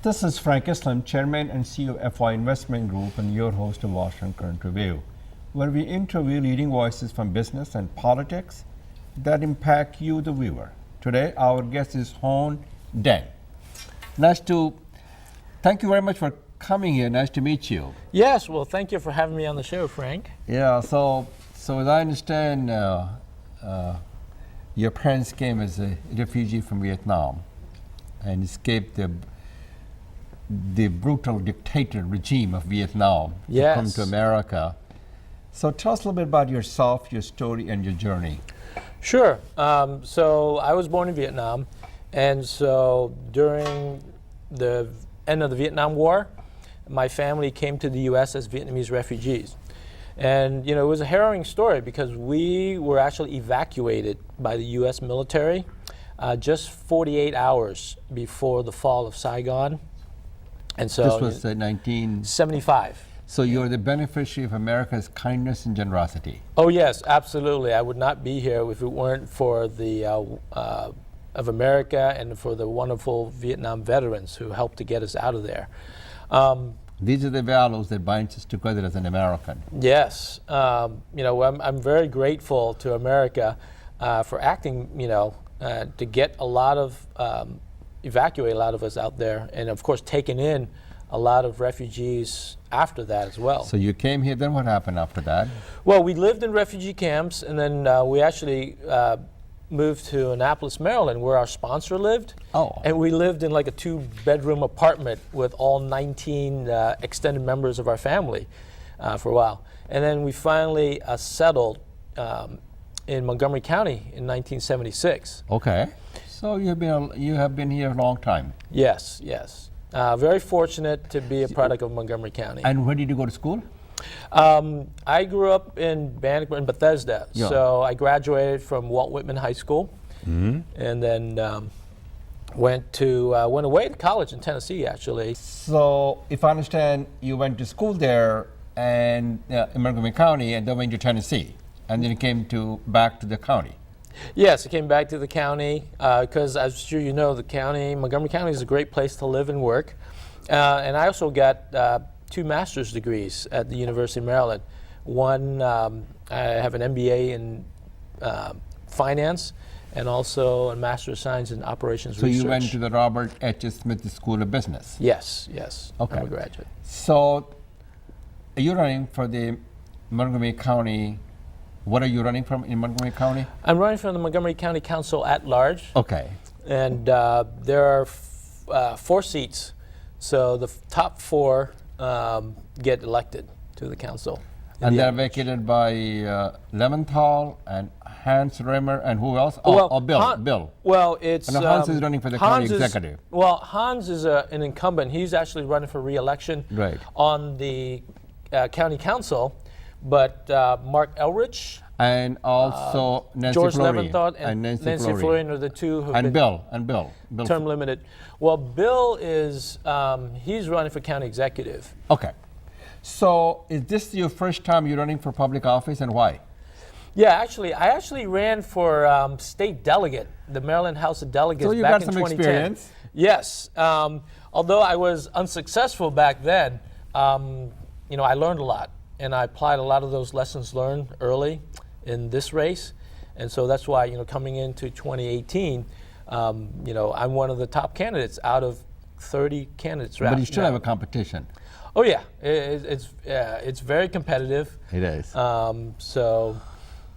This is Frank Islam, Chairman and CEO of FY Investment Group and your host of Washington Current Review, where we interview leading voices from business and politics that impact you, the viewer. Today, our guest is Hoan Dang. Thank you very much for coming here. Nice to meet you. Yes, well, thank you for having me on the show, Frank. Yeah, so as I understand, your parents came as a refugee from Vietnam and escaped the brutal dictator regime of Vietnam to come to America. So tell us a little bit about yourself, your story, and your journey. Sure. So I was born in Vietnam, and so during the end of the Vietnam War, my family came to the U.S. as Vietnamese refugees. And it was a harrowing story because we were actually evacuated by the U.S. military just 48 hours before the fall of Saigon. And so this was 1975. So you're the beneficiary of America's kindness and generosity. Oh yes, absolutely. I would not be here if it weren't for the of America and for the wonderful Vietnam veterans who helped to get us out of there. These are the values that binds us together as an American. Yes, I'm very grateful to America for acting, to get a lot of evacuate a lot of us out there, and of course taking in a lot of refugees after that as well. So you came here, then what happened after that? Well, we lived in refugee camps, and then we actually moved to Annapolis, Maryland, where our sponsor lived. Oh. And we lived in like a 2-bedroom apartment with all 19 extended members of our family for a while. And then we finally settled in Montgomery County in 1976. Okay. So you have been here a long time. Yes, yes. Very fortunate to be a product of Montgomery County. And where did you go to school? I grew up in Bannockburn, in Bethesda. Yeah. So I graduated from Walt Whitman High School, and then went away to college in Tennessee, actually. So if I understand, you went to school there and in Montgomery County, and then went to Tennessee, and then you came back to the county. Yes, I came back to the county because, as sure you know, Montgomery County is a great place to live and work. And I also got 2 master's degrees at the University of Maryland. One, I have an MBA in finance and also a Master of Science in Operations Research. So you went to the Robert H. Smith School of Business? Yes, yes. Okay. I'm a graduate. So you're running for the Montgomery County. What are you running from in Montgomery County? I'm running from the Montgomery County Council at large. Okay. And there are 4 seats. So the top 4 get elected to the council. And they're vacated by Leventhal and Hans Rimmer and who else? Bill. Well, it's and Hans is running for the county executive. Well, Hans is an incumbent. He's actually running for re-election on the county council. But Mark Elrich and also Nancy George Fleury Leventhal and Nancy Fleury are the 2 who and Bill term limited. Well, Bill is he's running for county executive. Okay, so is this your first time you're running for public office, and why? Yeah, I actually ran for state delegate, the Maryland House of Delegates, so you back got in some 2010. Experience. Yes, although I was unsuccessful back then, I learned a lot. And I applied a lot of those lessons learned early in this race. And so that's why, coming into 2018, I'm one of the top candidates out of 30 candidates. But you still have a competition. Oh yeah, it's very competitive. It is. So,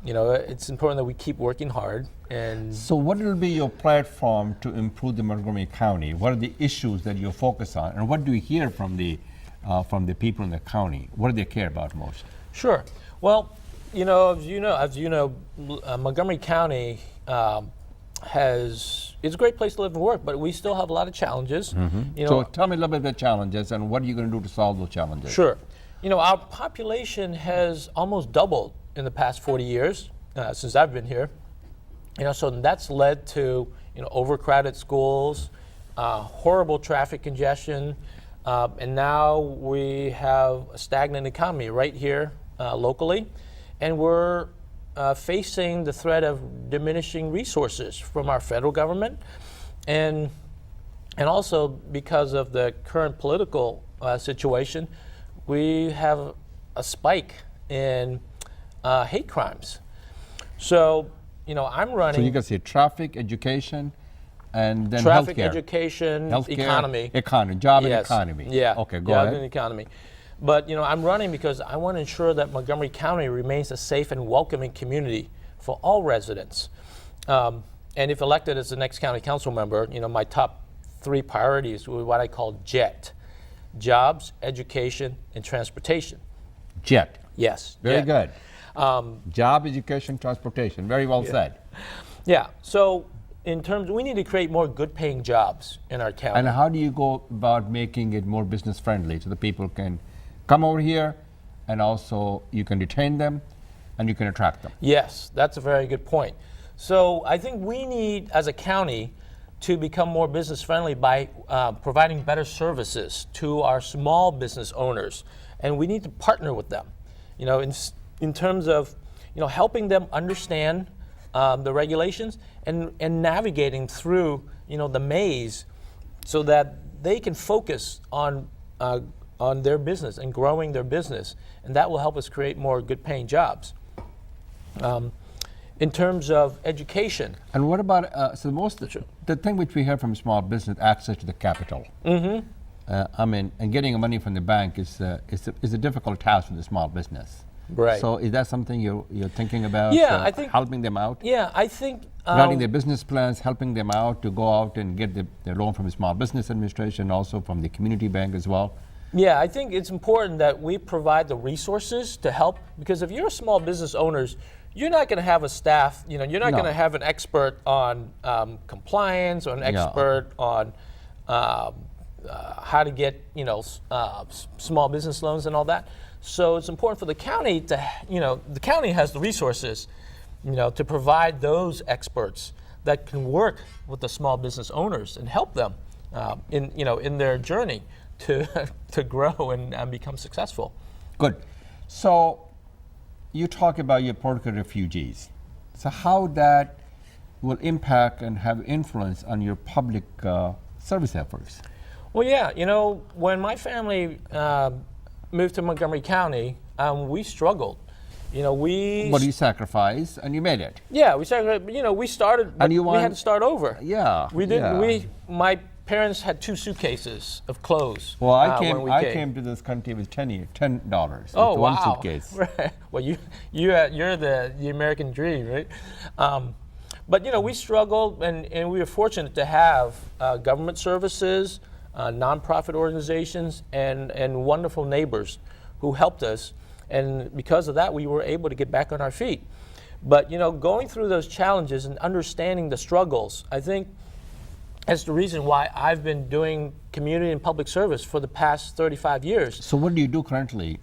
it's important that we keep working hard. And so what will be your platform to improve the Montgomery County? What are the issues that you focus on? And what do you hear from the people in the county? What do they care about most? Sure. Well, as you know, Montgomery County it's a great place to live and work, but we still have a lot of challenges. So tell me a little bit about the challenges and what are you going to do to solve those challenges? Sure. Our population has almost doubled in the past 40 years since I've been here. So that's led to overcrowded schools, horrible traffic congestion. And now we have a stagnant economy right here locally, and we're facing the threat of diminishing resources from our federal government. And And also because of the current political situation, we have a spike in hate crimes. So, I'm running. So you can say traffic, education, and then traffic, healthcare. education, Healthcare, economy. job and Yes. economy. Yeah. Okay, go job ahead. and economy. But I'm running because I want to ensure that Montgomery County remains a safe and welcoming community for all residents. And if elected as the next county council member, my top 3 priorities were what I call JET: jobs, education, and transportation. JET. Yes. Very JET. good. Job, education, transportation. Very well said. Yeah. So in terms, we need to create more good-paying jobs in our county. And how do you go about making it more business friendly so the people can come over here, and also you can retain them and you can attract them? Yes, that's a very good point. So I think we need, as a county, to become more business friendly by providing better services to our small business owners, and we need to partner with them. In terms of helping them understand the regulations and navigating through the maze, so that they can focus on their business and growing their business, and that will help us create more good-paying jobs. In terms of education. And what about the thing which we hear from small business, access to the capital? Mm-hmm. And getting money from the bank is a difficult task for the small business. Right. So is that something you're thinking about? Yeah, I think helping them out. Yeah, I think writing their business plans, helping them out to go out and get their loan from the Small Business Administration, also from the community bank as well. Yeah, I think it's important that we provide the resources to help, because if you're a small business owners, you're not going to have a staff. You're not going to have an expert on compliance or an expert on how to get small business loans and all that. So it's important for the county to, the county has the resources, to provide those experts that can work with the small business owners and help them in their journey to grow and become successful. Good. So you talk about your political refugees. So how that will impact and have influence on your public service efforts? Well, yeah, when my family moved to Montgomery County, we struggled. But you sacrificed and you made it. Yeah, we sacrificed. We started, but we had to start over. Yeah. We didn't. My parents had 2 suitcases of clothes. Well, I came to this country with $10. Oh, with wow. one suitcase. Right. Well, you're the American dream, right? But we struggled, and we were fortunate to have government services, nonprofit organizations, and wonderful neighbors who helped us. And because of that, we were able to get back on our feet. But going through those challenges and understanding the struggles, I think that's the reason why I've been doing community and public service for the past 35 years. So what do you do currently?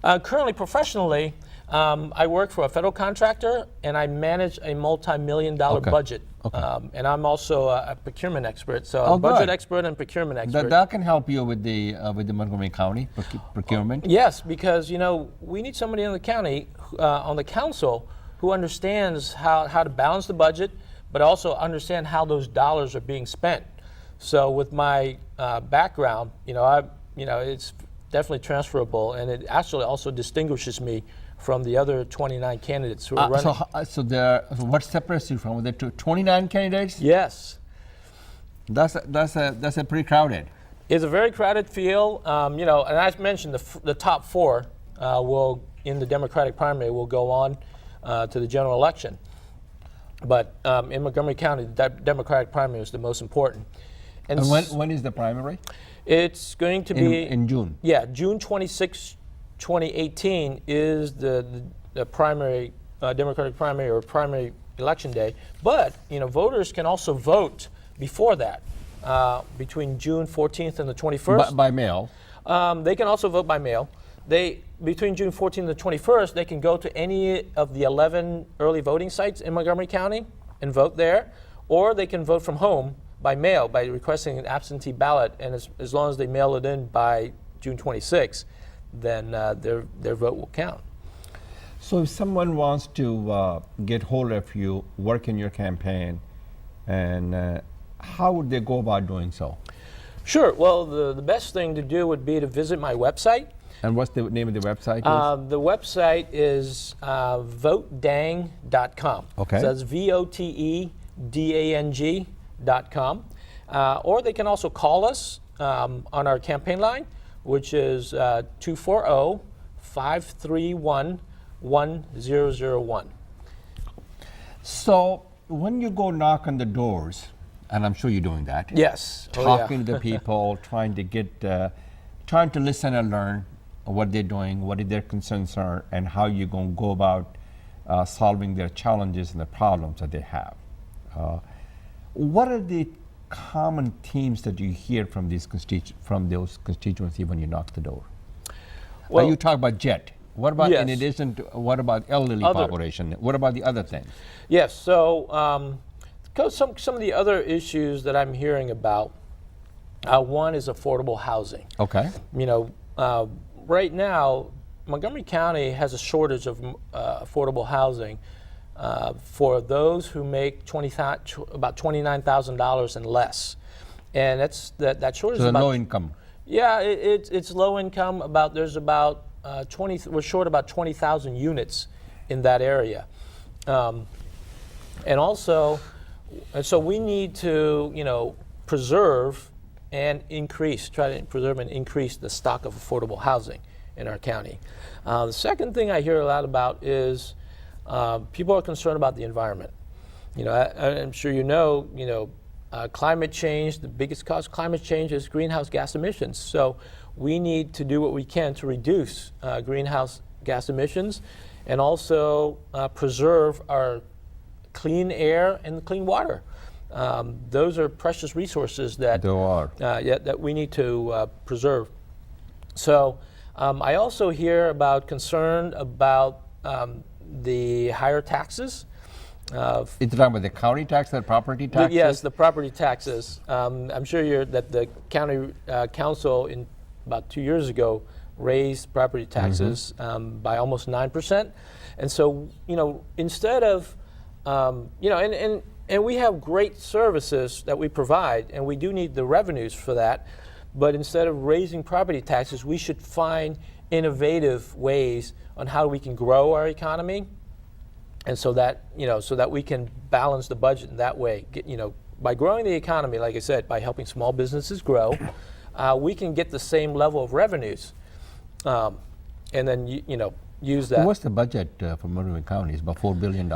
Currently, professionally, I work for a federal contractor, and I manage a multi-million-dollar budget. Okay. And I'm also a procurement expert, so a budget expert and procurement expert. That can help you with the Montgomery County procurement? Yes, because we need somebody in the county, on the council, who understands how to balance the budget, but also understand how those dollars are being spent. So with my background, it's definitely transferable, and it actually also distinguishes me from the other 29 candidates who are running. So what separates you from the 29 candidates? Yes. That's a pretty crowded. It's a very crowded field, and I mentioned the top 4 will, in the Democratic primary, will go on to the general election. But in Montgomery County, the Democratic primary is the most important. And when is the primary? It's going to be in June. Yeah, June 26, 2018 is the primary, Democratic primary or primary election day. But voters can also vote before that, between June 14th and the 21st. By mail. They can also vote by mail. Between June 14th and the 21st, they can go to any of the 11 early voting sites in Montgomery County and vote there, or they can vote from home by mail by requesting an absentee ballot, and as long as they mail it in by June 26th, then their vote will count. So if someone wants to get hold of you, work in your campaign, and how would they go about doing so? Sure. Well, the best thing to do would be to visit my website. And what's the name of the website? The website is votedang.com. Okay. So that's VOTEDANG.com. Or they can also call us on our campaign line, which is 240-531-1001. So when you go knock on the doors, and I'm sure you're doing that. Yes. Talking to the people, trying to listen and learn what they're doing, what their concerns are, and how you're going to go about solving their challenges and the problems that they have. What are the common themes that you hear from those constituencies when you knock the door? Well, you talk about JET. What about, in addition to, what about elderly population? What about the other things? Yes, so some of the other issues that I'm hearing about, one is affordable housing. Okay. You know, right now, Montgomery County has a shortage of affordable housing for those who make about $29,000 and less, and that shortage. So is about, low income. Yeah, it's low income. There's about we're short about 20,000 units in that area, and so we need to preserve and try to preserve and increase the stock of affordable housing in our county. The second thing I hear a lot about is people are concerned about the environment. I'm sure climate change, the biggest cause of climate change is greenhouse gas emissions. So we need to do what we can to reduce greenhouse gas emissions and also preserve our clean air and clean water. Those are precious resources that that we need to preserve. So I also hear about concern about the higher taxes. You're talking about the county tax, the property taxes? Yes, the property taxes. I'm sure that the county council about 2 years ago raised property taxes by almost 9%. And so, instead of, and we have great services that we provide, and we do need the revenues for that. But instead of raising property taxes, we should find innovative ways on how we can grow our economy, and so that we can balance the budget in that way. By growing the economy, like I said, by helping small businesses grow, we can get the same level of revenues, and then use that. What's the budget for Montgomery County? It's about $4 billion.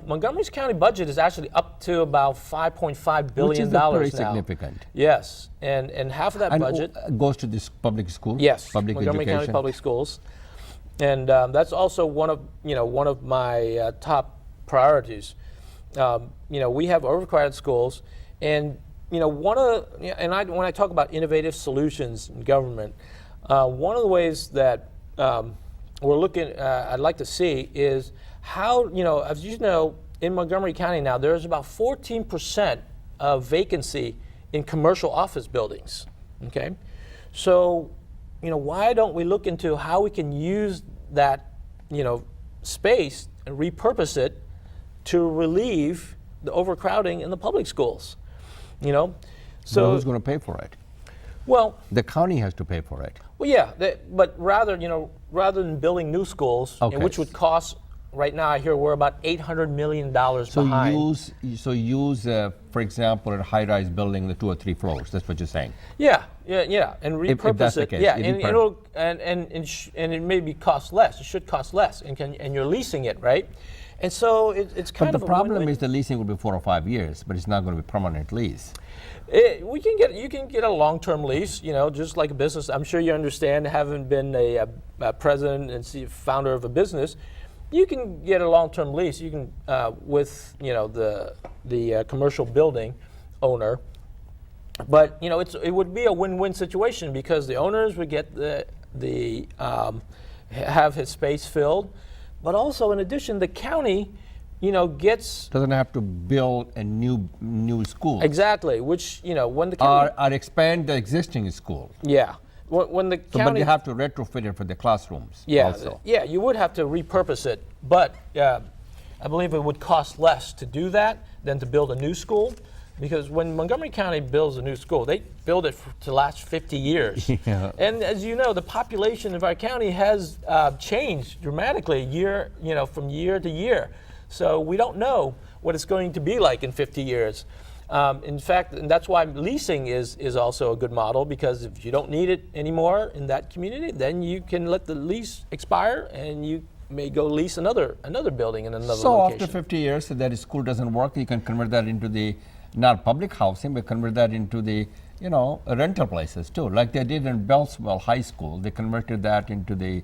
Montgomery's county budget is actually up to about $5.5 billion now. Which is very significant. Yes, and half of that budget goes to this public school. Yes, public Montgomery education. County Public Schools, and that's also one of my top priorities. We have overcrowded schools, and when I talk about innovative solutions in government, one of the ways that I'd like to see is how, as you know, in Montgomery County now, there's about 14% of vacancy in commercial office buildings, okay? So, why don't we look into how we can use that, space and repurpose it to relieve the overcrowding in the public schools, So who's going to pay for it? Well, the county has to pay for it. Well, yeah, but rather than building new schools, which would cost, right now I hear we're about $800 million behind. Use, for example, a high-rise building, the 2 or 3 floors. That's what you're saying. Yeah, and repurpose if that's it. The case. Yeah, and it may cost less. It should cost less, and you're leasing it, right? And so it's kind of. But the problem is the leasing will be 4 or 5 years, but it's not going to be permanent lease. You can get a long-term lease, just like a business. I'm sure you understand, having been a president and founder of a business, you can get a long-term lease. You can with the commercial building owner, but it would be a win-win situation because the owners would get have his space filled, but also in addition the county doesn't have to build a new school. Exactly, which when the county or expand the existing school. Yeah, when the county. But you have to retrofit it for the classrooms. Yeah, also. Yeah, you would have to repurpose it, but I believe it would cost less to do that than to build a new school. because when Montgomery County builds a new school, they build it to last 50 years. Yeah. And as you know, the population of our county has changed dramatically from year to year. So we don't know what it's going to be like in 50 years. In fact, and that's why leasing is also a good model, because if you don't need it anymore in that community, then you can let the lease expire and you may go lease another building in another location. So after 50 years, if that school doesn't work, you can convert that into the, not public housing, but convert that into the, rental places too. Like they did in Bellswell High School. They converted that into the,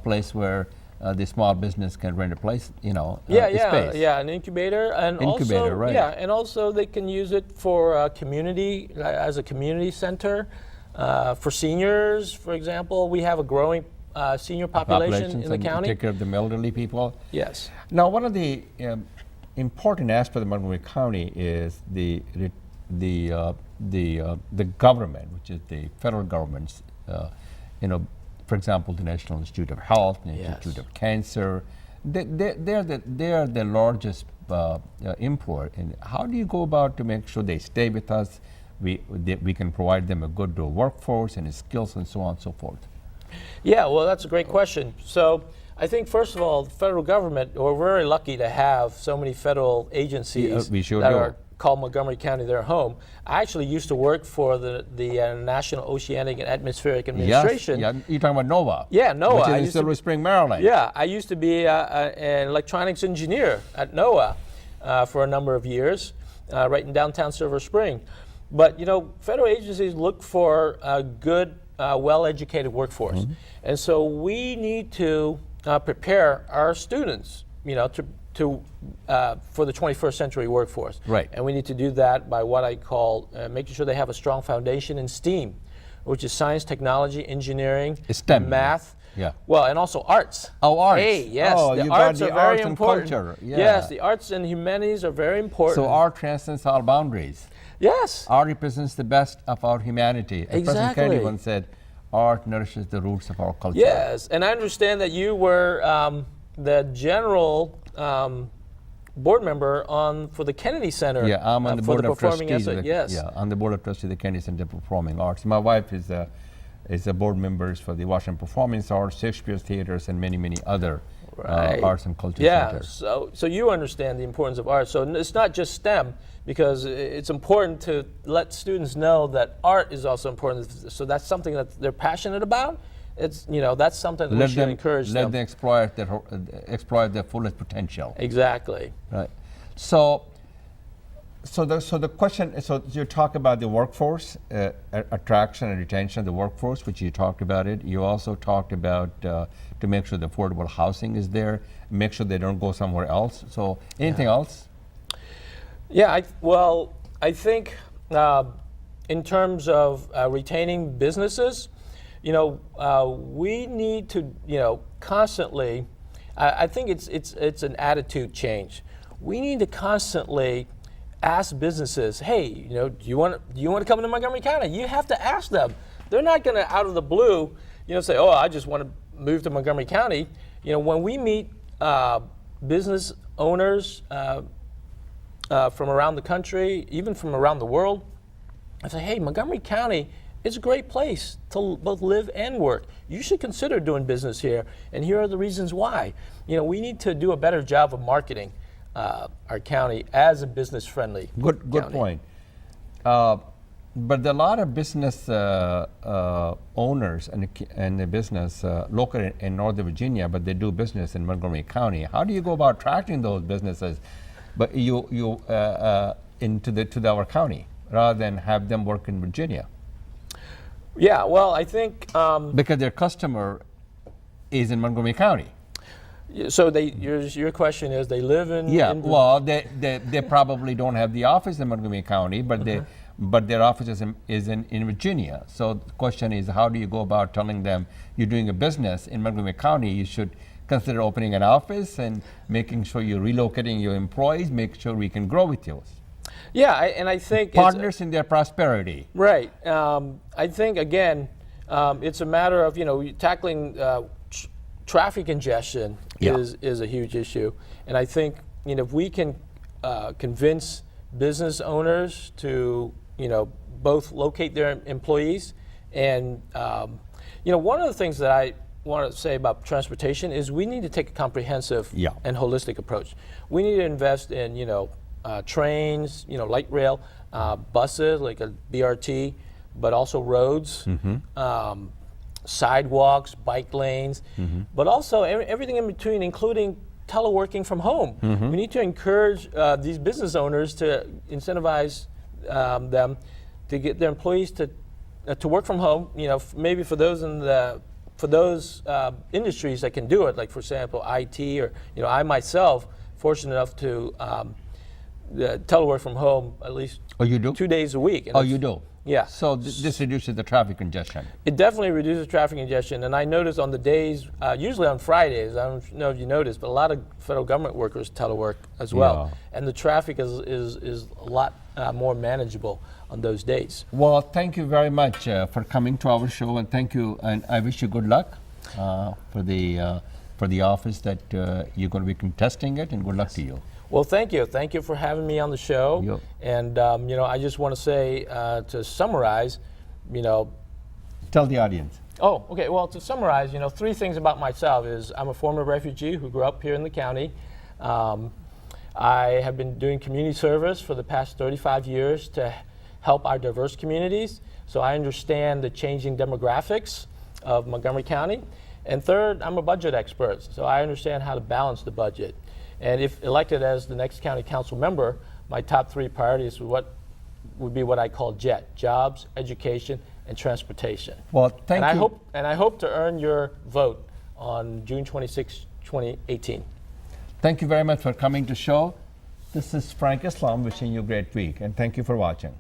place where the small business can rent a place, space. An incubator, and also, right. Yeah, and also they can use it for community, as a community center, for seniors, for example. We have a growing senior population in the county. Take care of the elderly people. Yes. Now, one of the important aspects of Montgomery County is the government, which is the federal government's, for example, the National Institute of Health, the Institute of Cancer. They're the largest employer. And how do you go about to make sure they stay with us? We can provide them a good workforce and skills and so on and so forth. Yeah, well, that's a great question. So I think, first of all, the federal government, we're very lucky to have so many federal agencies are called Montgomery County their home. I actually used to work for the National Oceanic and Atmospheric Administration. Yes, you're talking about NOAA. Yeah, NOAA. Which is in Silver Spring, Maryland. Yeah, I used to be an electronics engineer at NOAA for a number of years, right in downtown Silver Spring. But, federal agencies look for a good, well-educated workforce. Mm-hmm. And so we need to prepare our students, for the 21st century workforce. Right. And we need to do that by what I call making sure they have a strong foundation in STEAM, which is science, technology, engineering, STEM, math. Yeah. Well, and also arts. Oh, arts. Hey, yes. Oh, the you arts got are the very arts and important. culture. Yeah. Yes, the arts and humanities are very important. So art transcends all boundaries. Yes. Art represents the best of our humanity. Exactly. President Kennedy once said, art nourishes the roots of our culture. Yes, and I understand that you were the general board member for the Kennedy Center. Yeah, I'm on the board of trustees. Yes. On the board of trustees of the Kennedy Center for Performing Arts. My wife is a board member for the Washington Performing Arts, Shakespeare Theaters, and many, many other arts and culture centers. Yeah, so you understand the importance of art. So it's not just STEM, because it's important to let students know that art is also important. So that's something that they're passionate about. It's that's something that we should encourage them. Let them exploit their fullest potential. Exactly. Right. So the question. So you talk about the workforce attraction and retention of the workforce, which you talked about it. You also talked about to make sure the affordable housing is there, make sure they don't go somewhere else. So anything else? Yeah. I think in terms of retaining businesses, we need to, constantly. I think it's an attitude change. We need to constantly ask businesses, hey, do you want to come to Montgomery County? You have to ask them. They're not going to, out of the blue, say, oh, I just want to move to Montgomery County. When we meet business owners from around the country, even from around the world, I say, hey, Montgomery County, it's a great place to both live and work. You should consider doing business here, and here are the reasons why. We need to do a better job of marketing our county as a business-friendly Good county. point. But there are a lot of business owners and the business local in Northern Virginia, but they do business in Montgomery County. How do you go about attracting those businesses, but to our county rather than have them work in Virginia? Yeah, well, I think because their customer is in Montgomery County. So your question is they live in they probably don't have the office in Montgomery County, but their office is in Virginia. So the question is, how do you go about telling them you're doing a business in Montgomery County? You should consider opening an office and making sure you're relocating your employees, make sure we can grow with you. Yeah, and I think partners in their prosperity. Right. I think again, it's a matter of tackling traffic congestion is a huge issue, and I think if we can convince business owners to, both locate their employees. And, one of the things that I want to say about transportation is we need to take a comprehensive and holistic approach. We need to invest in, trains, light rail, buses like a BRT, but also roads, sidewalks, bike lanes, but also everything in between, including teleworking from home. We need to encourage these business owners to incentivize them to get their employees to work from home. Maybe for those industries that can do it, like for example IT, or I myself fortunate enough to telework from home at least 2 days a week. Oh, you do? Yeah. So this reduces the traffic congestion. It definitely reduces traffic congestion, and I notice on the days, usually on Fridays, I don't know if you noticed, but a lot of federal government workers telework as well, and the traffic is a lot more manageable on those days. Well, thank you very much for coming to our show, and thank you, and I wish you good luck for the office that you're going to be contesting it, and good luck to you. Well, thank you. Thank you for having me on the show. Yep. And, I just want to say, to summarize, Tell the audience. Oh, okay. Well, to summarize, 3 things about myself is I'm a former refugee who grew up here in the county. I have been doing community service for the past 35 years to help our diverse communities. So I understand the changing demographics of Montgomery County. And third, I'm a budget expert. So I understand how to balance the budget. And if elected as the next county council member, my top 3 priorities would be what I call JET: jobs, education, and transportation. Well, thank you. I hope to earn your vote on June 26, 2018. Thank you very much for coming to show. This is Frank Islam wishing you a great week, and thank you for watching.